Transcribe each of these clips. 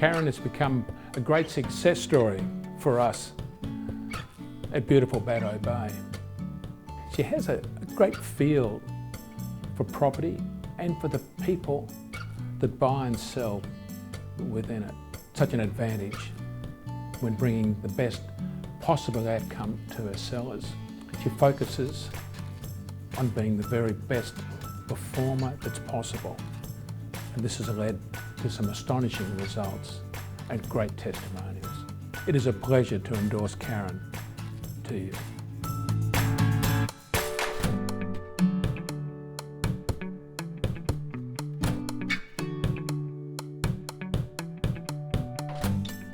Karen has become a great success story for us at beautiful Bateau Bay. She has a great feel for property and for the people that buy and sell within it. Such an advantage when bringing the best possible outcome to her sellers. She focuses on being the very best performer that's possible. And this has led to some astonishing results and great testimonials. It is a pleasure to endorse Karen to you.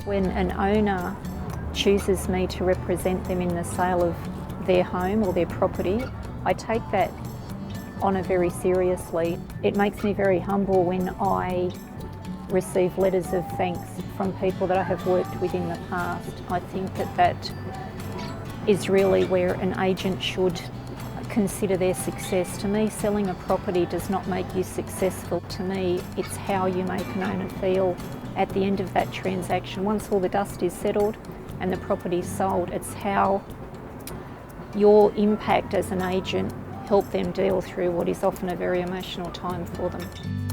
When an owner chooses me to represent them in the sale of their home or their property, I take that honour very seriously. It makes me very humble when I receive letters of thanks from people that I have worked with in the past. I think that is really where an agent should consider their success. To me, selling a property does not make you successful. To me, it's how you make an owner feel at the end of that transaction. Once all the dust is settled and the property's sold, it's how your impact as an agent help them deal through what is often a very emotional time for them.